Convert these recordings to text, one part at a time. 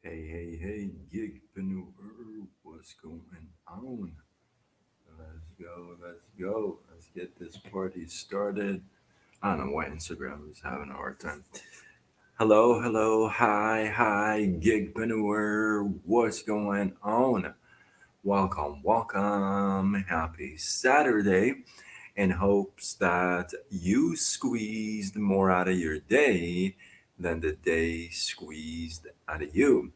Hey, gigpreneur, what's going on? Let's go. Let's get this party started. I don't know why Instagram is having a hard time. Hello, hi, gigpreneur, what's going on? Welcome. Happy Saturday, and hopes that you squeezed more out of your day than the day squeezed out of you.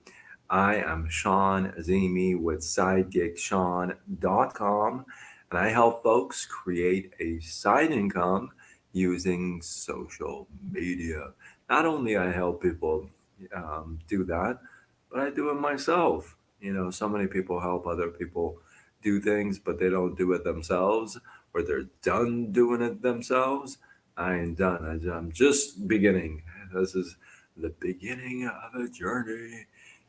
I am Sean Azimi with SideGigSean.com, and I help folks create a side income using social media. Not only I help people do that, but I do it myself. So many people help other people do things, but they don't do it themselves, or they're done doing it themselves. I ain't done. I'm just beginning. This is the beginning of a journey.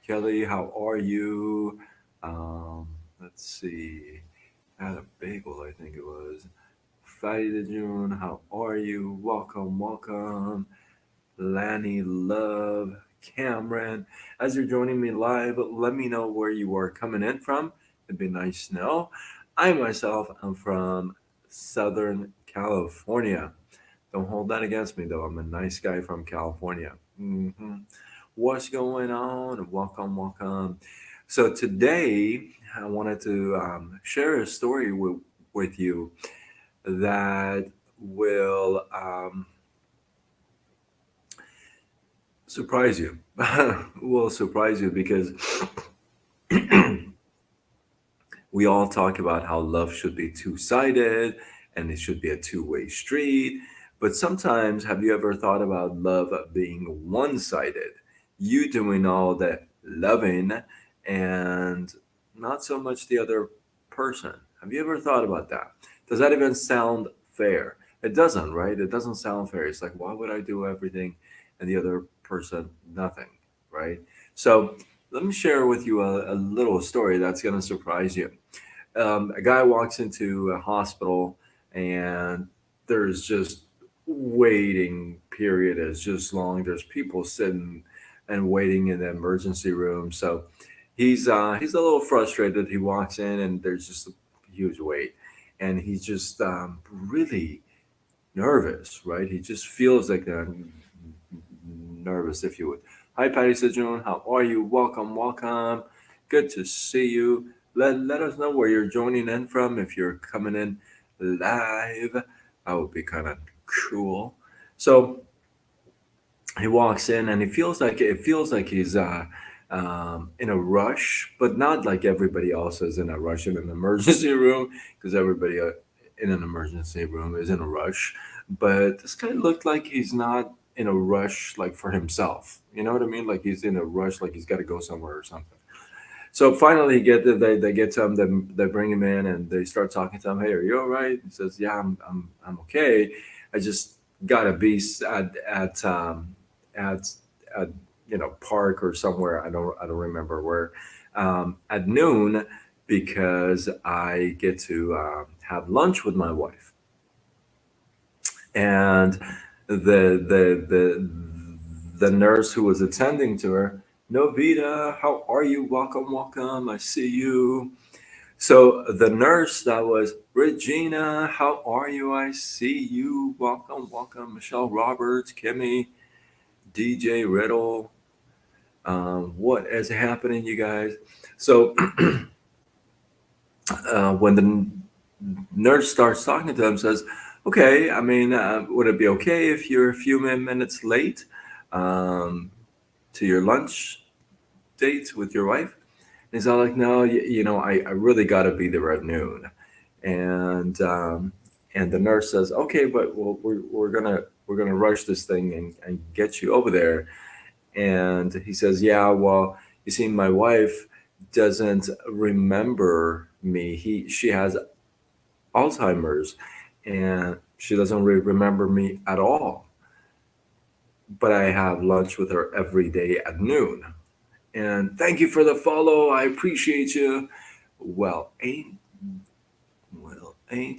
Kelly, how are you? Um, let's see. Had a bagel, I think it was. Friday the June, how are you? Welcome. Lanny, Love, Cameron. As you're joining me live, let me know where you are coming in from. It'd be nice to know. I myself am from Southern California. Don't hold that against me, though. I'm a nice guy from California. What's going on? Welcome. So today, I wanted to share a story with you that will surprise you. Will surprise you because we all talk about how love should be two-sided and it should be a two-way street. But sometimes, have you ever thought about love being one-sided? You doing all the loving and not so much the other person. Have you ever thought about that? Does that even sound fair? It doesn't, right? It doesn't sound fair. It's like, why would I do everything and the other person nothing, right? So let me share with you a little story that's going to surprise you. A guy walks into a hospital and there's just waiting period is just long. There's people sitting and waiting in the emergency room. So he's a little frustrated. He walks in and there's just a huge wait, and he's just really nervous, right? He just feels like nervous, if you would. Hi, Patty Sejun. How are you? Welcome. Good to see you. Let us know where you're joining in from. If you're coming in live, that would be kind of cool. So he walks in and it feels like he's in a rush, but not like everybody else is in a rush in an emergency room, because everybody in an emergency room is in a rush. But this guy looked like he's not in a rush, like for himself. You know what I mean? Like he's in a rush, like he's got to go somewhere or something. So finally, they get to him. They bring him in and they start talking to him. Hey, are you all right? He says, "Yeah, I'm okay. I just gotta be at at park or somewhere. I don't remember where at noon, because I get to have lunch with my wife." And the nurse who was attending to her, "Novita, how are you? Welcome. I see you." So the nurse that was, "Regina, how are you? I see you. Welcome. Michelle Roberts, Kimmy, DJ Riddle. What is happening, you guys?" So when the nurse starts talking to him, says, "Okay, I mean, would it be okay if you're a few minutes late um, to your lunch date with your wife?" And he's all like, "No, I really got to be there at noon." And and the nurse says, "Okay, but we're gonna rush this thing and get you over there." And he says, "Yeah, well, you see, my wife doesn't remember me. She has Alzheimer's, and she doesn't remember me at all. But I have lunch with her every day at noon." And thank you for the follow. I appreciate you. Well, ain't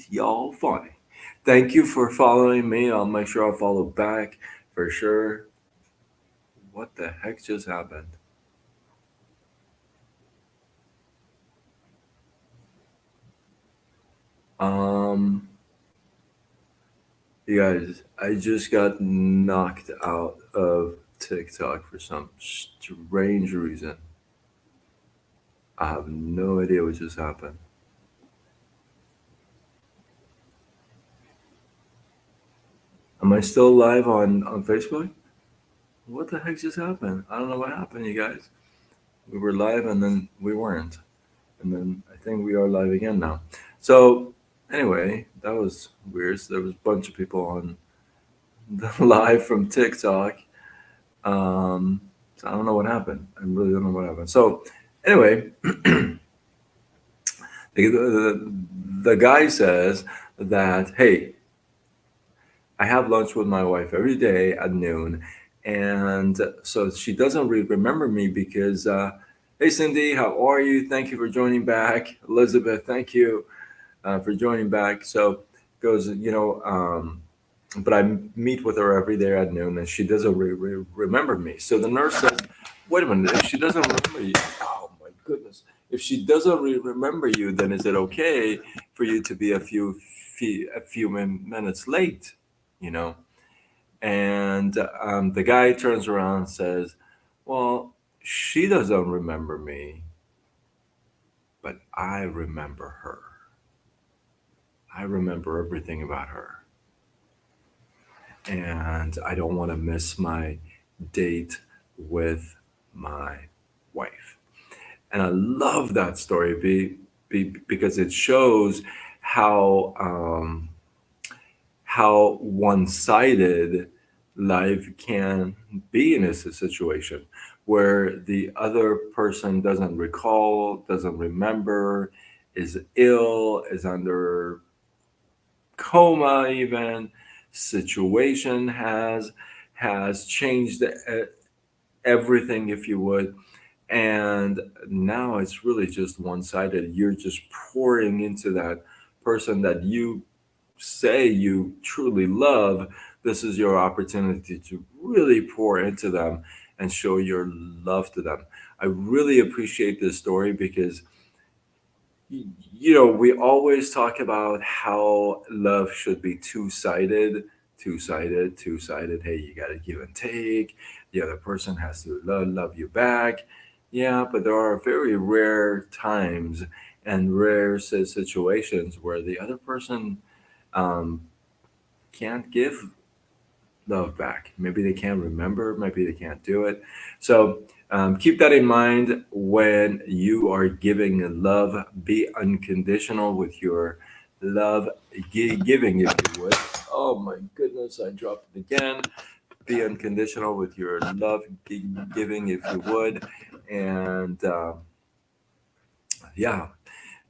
y'all funny? Thank you for following me. I'll make sure I'll follow back for sure. What the heck just happened? Um, you guys, I just got knocked out of TikTok for some strange reason. I have no idea what just happened. Am I still live on Facebook? What the heck just happened? I don't know what happened, you guys. We were live and then we weren't. And then I think we are live again now. So, anyway, that was weird. So there was a bunch of people on the live from TikTok. Um, so I don't know what happened. I really don't know what happened. So, anyway, the guy says that, hey, I have lunch with my wife every day at noon. And so she doesn't remember me because, hey, Cindy, how are you? Thank you for joining back. Elizabeth, thank you for joining back. So goes, but I meet with her every day at noon and she doesn't remember me. So the nurse says, wait a minute, if she doesn't remember you, oh my goodness. If she doesn't remember you, then is it okay for you to be a few minutes late? You know? And the guy turns around and says, well, she doesn't remember me, but I remember her. I remember everything about her. And I don't want to miss my date with my wife. And I love that story because it shows how how one-sided life can be in a situation where the other person doesn't recall, doesn't remember, is ill, is under coma even, situation has changed everything, if you would, and now it's really just one-sided. You're just pouring into that person that you say you truly love. This is your opportunity to really pour into them and show your love to them. I really appreciate this story because y- we always talk about how love should be two-sided, two-sided, two-sided. Hey, you got to give and take. The other person has to love you back. Yeah, but there are very rare times and rare situations where the other person um, can't give love back. Maybe they can't remember, maybe they can't do it. So keep that in mind when you are giving love. Be unconditional with your love giving, if you would. Oh my goodness, I dropped it again. Be unconditional with your love giving, if you would. And yeah,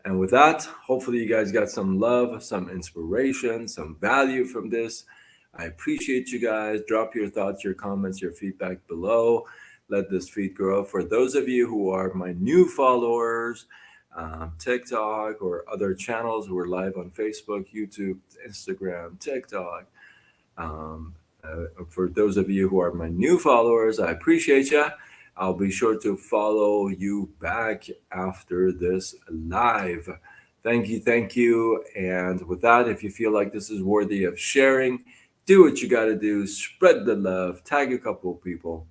and with that, hopefully, you guys got some love, some inspiration, some value from this. I appreciate you guys. Drop your thoughts, your comments, your feedback below. Let this feed grow. For those of you who are my new followers, TikTok or other channels, we're live on Facebook, YouTube, Instagram, TikTok. Um, for those of you who are my new followers, I appreciate you. I'll be sure to follow you back after this live. Thank you, thank you. And with that, if you feel like this is worthy of sharing, do what you got to do. Spread the love, tag a couple of people.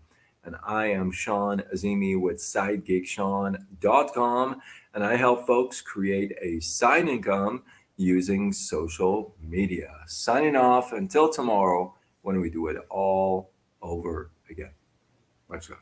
And I am Sean Azimi with SideGigSean.com, and I help folks create a side income using social media. Signing off until tomorrow when we do it all over again. Much love.